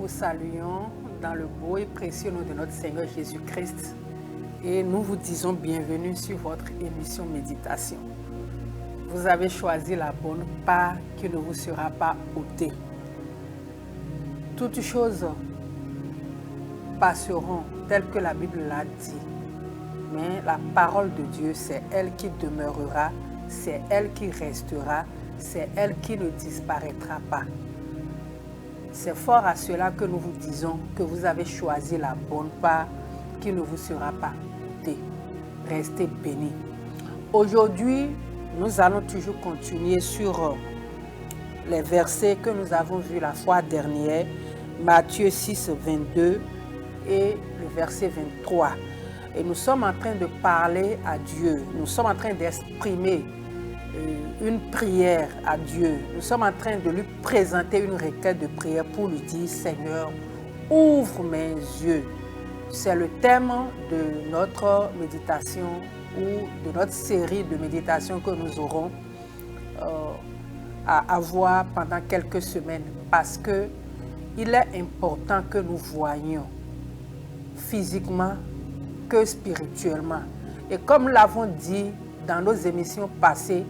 Saluons dans le beau et précieux nom de notre Seigneur Jésus-Christ et nous vous disons bienvenue sur votre émission Méditation. Vous avez choisi la bonne part qui ne vous sera pas ôtée. Toutes choses passeront telles que la Bible l'a dit, mais la parole de Dieu, c'est elle qui demeurera, c'est elle qui restera, c'est elle qui ne disparaîtra pas. C'est fort à cela que nous vous disons que vous avez choisi la bonne part qui ne vous sera pas ôtée. Restez bénis. Aujourd'hui, nous allons toujours continuer sur les versets que nous avons vus la fois dernière, Matthieu 6, 22 et le verset 23. Et nous sommes en train de parler à Dieu. Nous sommes en train d'exprimer une prière à Dieu. Nous sommes en train de lui présenter une requête de prière pour lui dire: Seigneur, ouvre mes yeux. C'est le thème de notre méditation ou de notre série de méditation que nous aurons à avoir pendant quelques semaines, parce que il est important que nous voyions physiquement que spirituellement. Et comme nous l'avons dit dans nos émissions passées,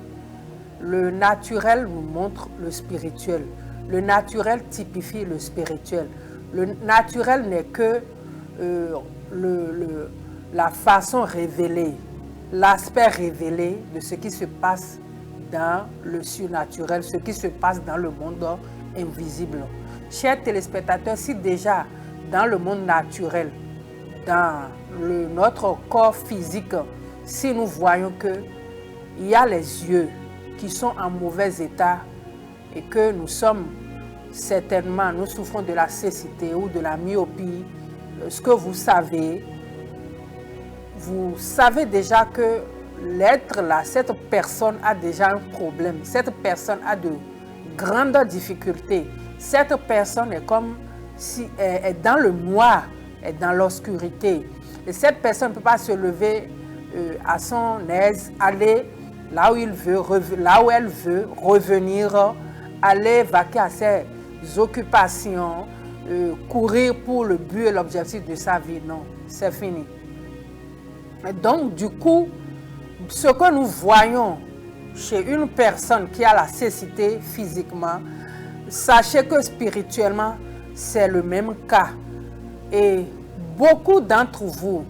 le naturel nous montre le spirituel. Le naturel typifie le spirituel. Le naturel n'est que la façon révélée, l'aspect révélé de ce qui se passe dans le surnaturel, ce qui se passe dans le monde invisible. Chers téléspectateurs, si déjà dans le monde naturel, dans notre corps physique, si nous voyons qu'il y a les yeux qui sont en mauvais état et que nous sommes certainement, nous souffrons de la cécité ou de la myopie, ce que vous savez déjà que l'être là, cette personne a déjà un problème, cette personne a de grandes difficultés, cette personne est comme si elle est dans le noir, est dans l'obscurité, et cette personne ne peut pas se lever à son aise, aller là où elle veut revenir, aller vaquer à ses occupations, courir pour le but et l'objectif de sa vie. Non, c'est fini. Et donc, du coup, ce que nous voyons chez une personne qui a la cécité physiquement, sachez que spirituellement, c'est le même cas. Et beaucoup d'entre vous,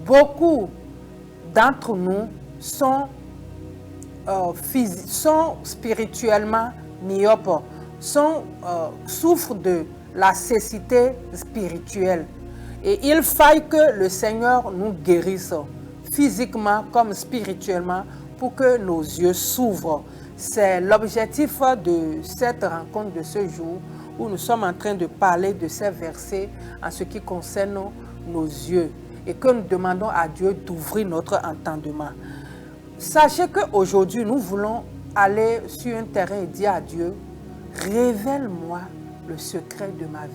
beaucoup d'entre nous sont spirituellement myopes, souffrent de la cécité spirituelle. Et il faille que le Seigneur nous guérisse physiquement comme spirituellement pour que nos yeux s'ouvrent. C'est l'objectif de cette rencontre de ce jour où nous sommes en train de parler de ces versets en ce qui concerne nos yeux et que nous demandons à Dieu d'ouvrir notre entendement. Sachez qu'aujourd'hui, nous voulons aller sur un terrain et dire à Dieu: révèle-moi le secret de ma vie.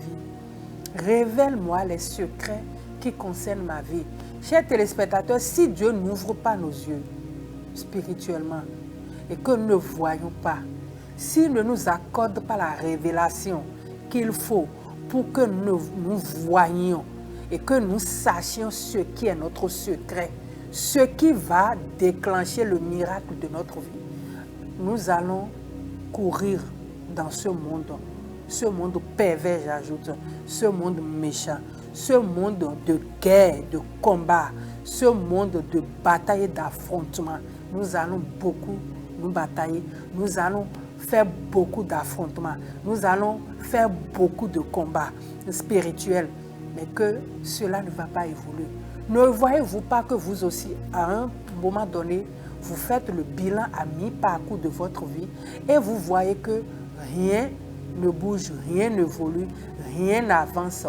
Révèle-moi les secrets qui concernent ma vie. Chers téléspectateurs, si Dieu n'ouvre pas nos yeux spirituellement et que nous ne voyons pas, s'il ne nous accorde pas la révélation qu'il faut pour que nous voyions et que nous sachions ce qui est notre secret, ce qui va déclencher le miracle de notre vie, nous allons courir dans ce monde pervers, j'ajoute, ce monde méchant, ce monde de guerre, de combat, ce monde de bataille et d'affrontement. Nous allons beaucoup nous batailler, nous allons faire beaucoup d'affrontements, nous allons faire beaucoup de combats spirituels, mais que cela ne va pas évoluer. Ne voyez-vous pas que vous aussi, à un moment donné, vous faites le bilan à mi-parcours de votre vie et vous voyez que rien ne bouge, rien n'évolue, rien n'avance.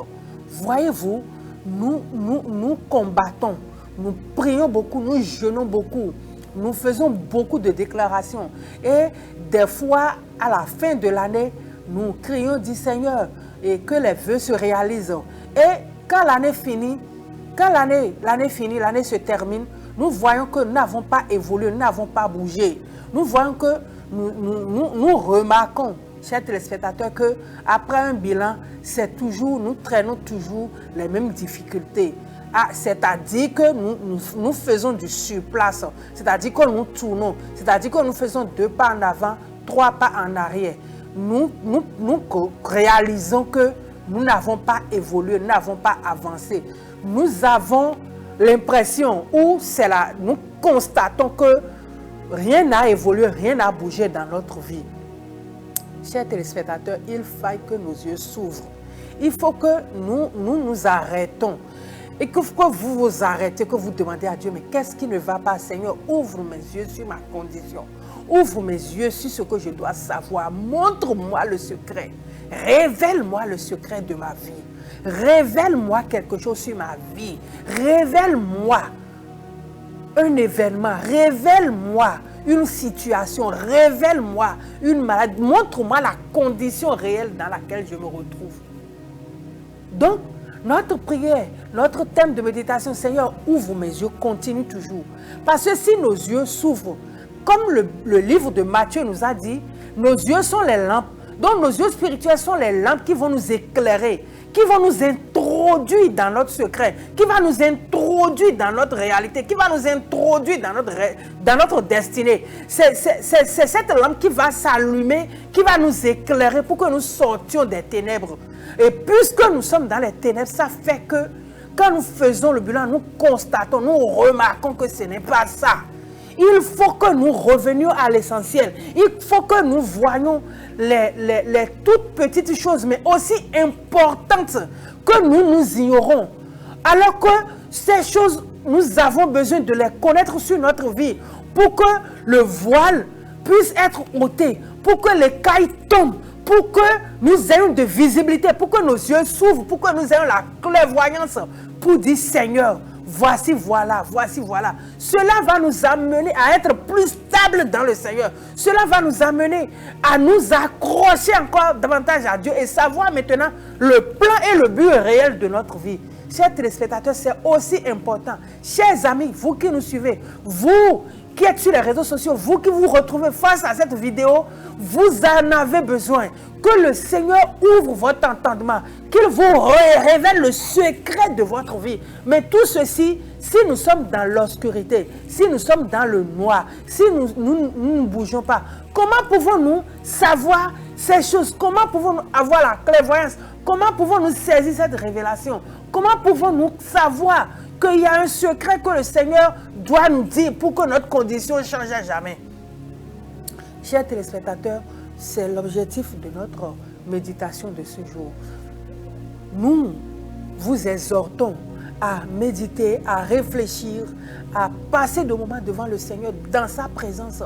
Voyez-vous, nous combattons, nous prions beaucoup, nous jeûnons beaucoup, nous faisons beaucoup de déclarations. Et des fois, à la fin de l'année, nous crions du Seigneur et que les vœux se réalisent. Et quand l'année finit, l'année se termine, nous voyons que nous n'avons pas évolué, nous n'avons pas bougé. Nous voyons que nous remarquons, chers téléspectateurs, qu'après un bilan, nous traînons toujours les mêmes difficultés. C'est-à-dire que nous faisons du surplace, c'est-à-dire que nous tournons, c'est-à-dire que nous faisons 2 pas en avant, 3 pas en arrière. Nous réalisons que nous n'avons pas évolué, nous n'avons pas avancé. Nous avons l'impression, nous constatons que rien n'a évolué, rien n'a bougé dans notre vie. Chers téléspectateurs, il faut que nos yeux s'ouvrent. Il faut que nous arrêtons. Et que vous vous arrêtez, que vous demandez à Dieu, mais qu'est-ce qui ne va pas, Seigneur? Ouvre mes yeux sur ma condition. Ouvre mes yeux sur ce que je dois savoir. Montre-moi le secret. Révèle-moi le secret de ma vie. Révèle-moi quelque chose sur ma vie. Révèle-moi un événement. Révèle-moi une situation. Révèle-moi une maladie. Montre-moi la condition réelle dans laquelle je me retrouve. Donc, notre prière, notre thème de méditation, Seigneur, ouvre mes yeux, continue toujours. Parce que si nos yeux s'ouvrent, comme le livre de Matthieu nous a dit, nos yeux sont les lampes. Donc nos yeux spirituels sont les lampes qui vont nous éclairer, qui vont nous introduire dans notre secret, qui va nous introduire dans notre réalité, qui va nous introduire dans notre destinée. C'est cette lampe qui va s'allumer, qui va nous éclairer pour que nous sortions des ténèbres. Et puisque nous sommes dans les ténèbres, ça fait que quand nous faisons le bilan, nous constatons, nous remarquons que ce n'est pas ça. Il faut que nous revenions à l'essentiel. Il faut que nous voyions les toutes petites choses, mais aussi importantes, que nous ignorons. Alors que ces choses, nous avons besoin de les connaître sur notre vie pour que le voile puisse être ôté, pour que l'écaille tombe, pour que nous ayons de visibilité, pour que nos yeux s'ouvrent, pour que nous ayons la clairvoyance, pour dire Seigneur, voici, voilà, voici, voilà. Cela va nous amener à être plus stables dans le Seigneur. Cela va nous amener à nous accrocher encore davantage à Dieu et savoir maintenant le plan et le but réel de notre vie. Chers téléspectateurs, c'est aussi important. Chers amis, vous qui nous suivez, vous qui êtes sur les réseaux sociaux, vous qui vous retrouvez face à cette vidéo, vous en avez besoin. Que le Seigneur ouvre votre entendement, qu'il vous révèle le secret de votre vie. Mais tout ceci, si nous sommes dans l'obscurité, si nous sommes dans le noir, si nous ne bougeons pas, comment pouvons-nous savoir ces choses? Comment pouvons-nous avoir la clairvoyance? Comment pouvons-nous saisir cette révélation? Comment pouvons-nous savoir qu'il y a un secret que le Seigneur doit nous dire pour que notre condition ne change à jamais? Chers téléspectateurs, c'est l'objectif de notre méditation de ce jour. Nous vous exhortons à méditer, à réfléchir, à passer de moments devant le Seigneur dans sa présence,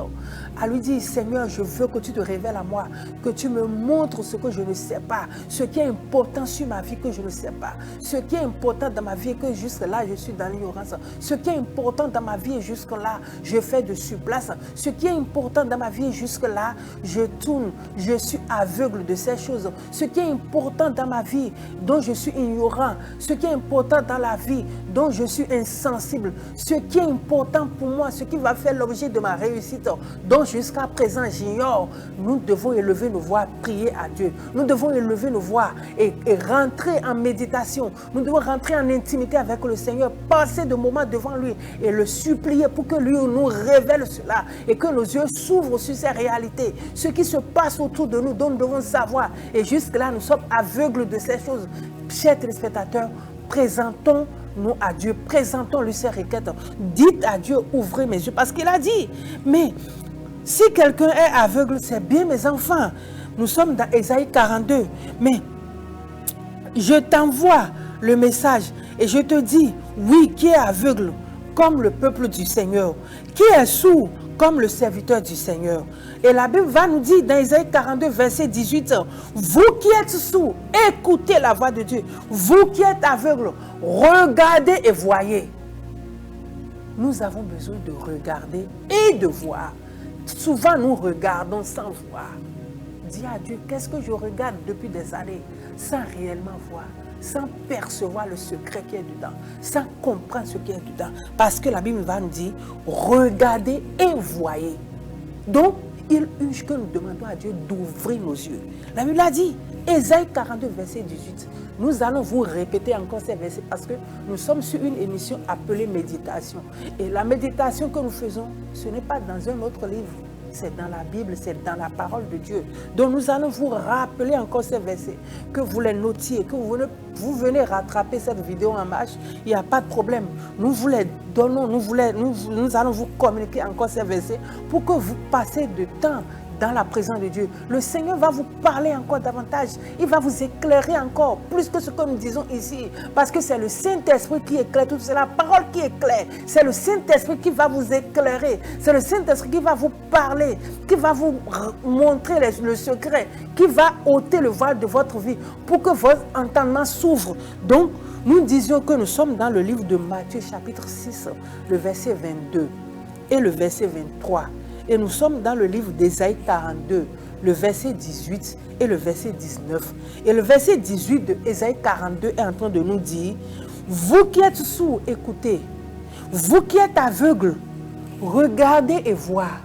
à lui dire Seigneur, je veux que tu te révèles à moi, que tu me montres ce que je ne sais pas, ce qui est important sur ma vie que je ne sais pas, ce qui est important dans ma vie que jusque-là je suis dans l'ignorance, ce qui est important dans ma vie jusque-là je fais de surplace, ce qui est important dans ma vie jusque-là je tourne, je suis aveugle de ces choses, ce qui est important dans ma vie dont je suis ignorant, ce qui est important dans la vie dont je suis insensible, ce qui est important pour moi, ce qui va faire l'objet de ma réussite, dont jusqu'à présent j'ignore. Nous devons élever nos voix, prier à Dieu. Nous devons élever nos voix et rentrer en méditation. Nous devons rentrer en intimité avec le Seigneur, passer de moments devant lui et le supplier pour que lui nous révèle cela et que nos yeux s'ouvrent sur ces réalités, ce qui se passe autour de nous, dont nous devons savoir. Et jusque-là, nous sommes aveugles de ces choses. Chers téléspectateurs, présentons-nous à Dieu, présentons-lui ces requêtes. Dites à Dieu, ouvrez mes yeux. Parce qu'il a dit, mais si quelqu'un est aveugle, c'est bien mes enfants. Nous sommes dans Ésaïe 42. Mais je t'envoie le message et je te dis, oui, qui est aveugle comme le peuple du Seigneur, qui est sourd comme le serviteur du Seigneur. Et la Bible va nous dire dans Ésaïe 42, verset 18, vous qui êtes sourds, écoutez la voix de Dieu. Vous qui êtes aveugles, regardez et voyez. nous avons besoin de regarder et de voir. Souvent, nous regardons sans voir. Dis à Dieu, qu'est-ce que je regarde depuis des années sans réellement voir, sans percevoir le secret qui est dedans, sans comprendre ce qui est dedans. Parce que la Bible va nous dire, regardez et voyez. Donc, il urge que nous demandons à Dieu d'ouvrir nos yeux. La Bible a dit, Ésaïe 42, verset 18. Nous allons vous répéter encore ces versets parce que nous sommes sur une émission appelée méditation. Et la méditation que nous faisons, ce n'est pas dans un autre livre. C'est dans la Bible, c'est dans la parole de Dieu. Donc nous allons vous rappeler encore ces versets, que vous les notiez, que vous venez rattraper cette vidéo en marche, il n'y a pas de problème. Nous vous les donnons, nous allons vous communiquer encore ces versets pour que vous passez de temps dans la présence de Dieu. Le Seigneur va vous parler encore davantage. Il va vous éclairer encore, plus que ce que nous disons ici. Parce que c'est le Saint-Esprit qui éclaire tout. C'est la parole qui éclaire. C'est le Saint-Esprit qui va vous éclairer. C'est le Saint-Esprit qui va vous parler, qui va vous montrer le secret, qui va ôter le voile de votre vie pour que votre entendement s'ouvre. Donc, nous disions que nous sommes dans le livre de Matthieu, chapitre 6, le verset 22 et le verset 23. Et nous sommes dans le livre d'Ésaïe 42, le verset 18 et le verset 19. Et le verset 18 de Ésaïe 42 est en train de nous dire, vous qui êtes sourds, écoutez. Vous qui êtes aveugles, regardez et voir.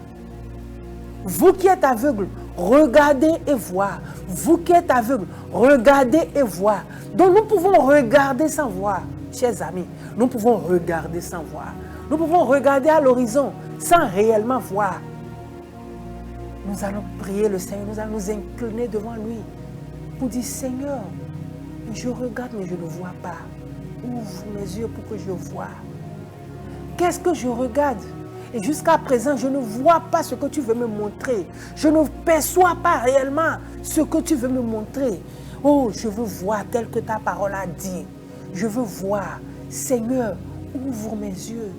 Vous qui êtes aveugles, regardez et voir. Vous qui êtes aveugles, regardez et voir. Donc nous pouvons regarder sans voir, chers amis. Nous pouvons regarder sans voir. Nous pouvons regarder à l'horizon sans réellement voir. Nous allons prier le Seigneur, nous allons nous incliner devant lui pour dire, Seigneur, je regarde mais je ne vois pas. Ouvre mes yeux pour que je voie. Qu'est-ce que je regarde? Et jusqu'à présent, je ne vois pas ce que tu veux me montrer. Je ne perçois pas réellement ce que tu veux me montrer. Oh, je veux voir tel que ta parole a dit. Je veux voir. Seigneur, ouvre mes yeux.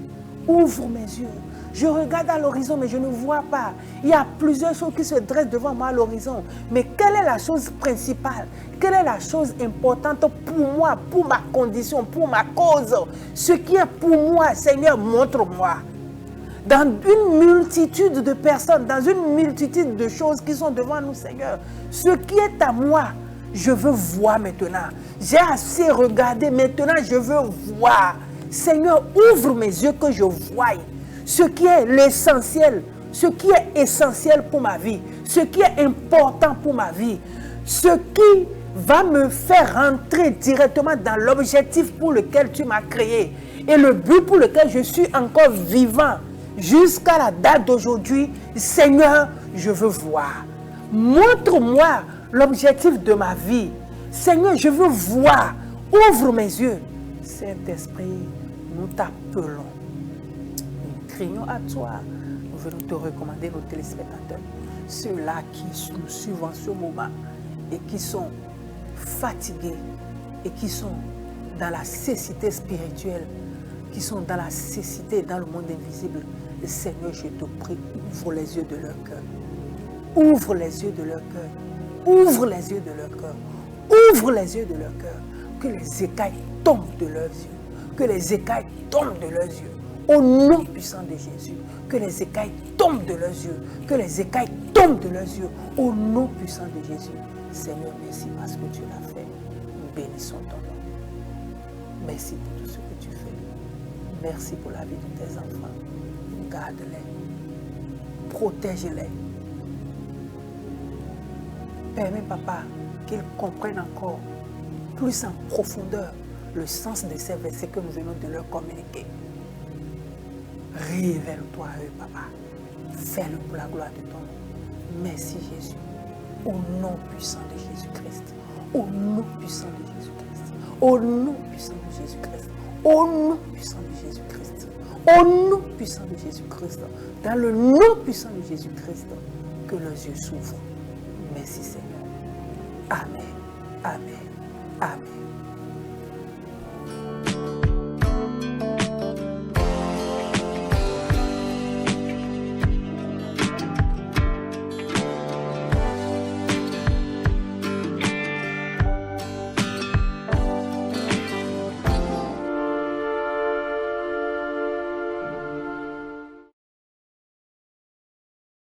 Ouvre mes yeux. Je regarde à l'horizon, mais je ne vois pas. Il y a plusieurs choses qui se dressent devant moi à l'horizon. Mais quelle est la chose principale? Quelle est la chose importante pour moi, pour ma condition, pour ma cause? Ce qui est pour moi, Seigneur, montre-moi. Dans une multitude de personnes, dans une multitude de choses qui sont devant nous, Seigneur, ce qui est à moi, je veux voir maintenant. J'ai assez regardé, maintenant je veux voir. Seigneur, ouvre mes yeux que je voie. Ce qui est l'essentiel, ce qui est essentiel pour ma vie, ce qui est important pour ma vie, ce qui va me faire rentrer directement dans l'objectif pour lequel tu m'as créé et le but pour lequel je suis encore vivant jusqu'à la date d'aujourd'hui. Seigneur, je veux voir. Montre-moi l'objectif de ma vie. Seigneur, je veux voir. Ouvre mes yeux. Saint-Esprit, nous t'appelons. Crions à toi. Nous venons te recommander nos téléspectateurs, ceux-là qui nous suivent en ce moment et qui sont fatigués et qui sont dans la cécité spirituelle, qui sont dans la cécité dans le monde invisible. Et Seigneur, je te prie, ouvre les yeux de leur cœur. Ouvre les yeux de leur cœur. Ouvre les yeux de leur cœur. Ouvre les yeux de leur cœur. Que les écailles tombent de leurs yeux. Que les écailles tombent de leurs yeux. Au nom puissant de Jésus, que les écailles tombent de leurs yeux, que les écailles tombent de leurs yeux, au nom puissant de Jésus. Seigneur, merci parce que tu l'as fait. Nous bénissons ton nom. Merci pour tout ce que tu fais. Merci pour la vie de tes enfants. Garde-les. Protège-les. Permets, Papa, qu'ils comprennent encore plus en profondeur le sens de ces versets que nous venons de leur communiquer. Révèle-toi à eux, Papa. Fais-le pour la gloire de ton nom. Merci, Jésus. Au nom puissant de Jésus-Christ. Au nom puissant de Jésus-Christ. Au nom puissant de Jésus-Christ. Au nom puissant de Jésus-Christ. Au nom puissant de Jésus-Christ. Dans le nom puissant de Jésus-Christ, que leurs yeux s'ouvrent. Merci, Seigneur. Amen. Amen. Amen.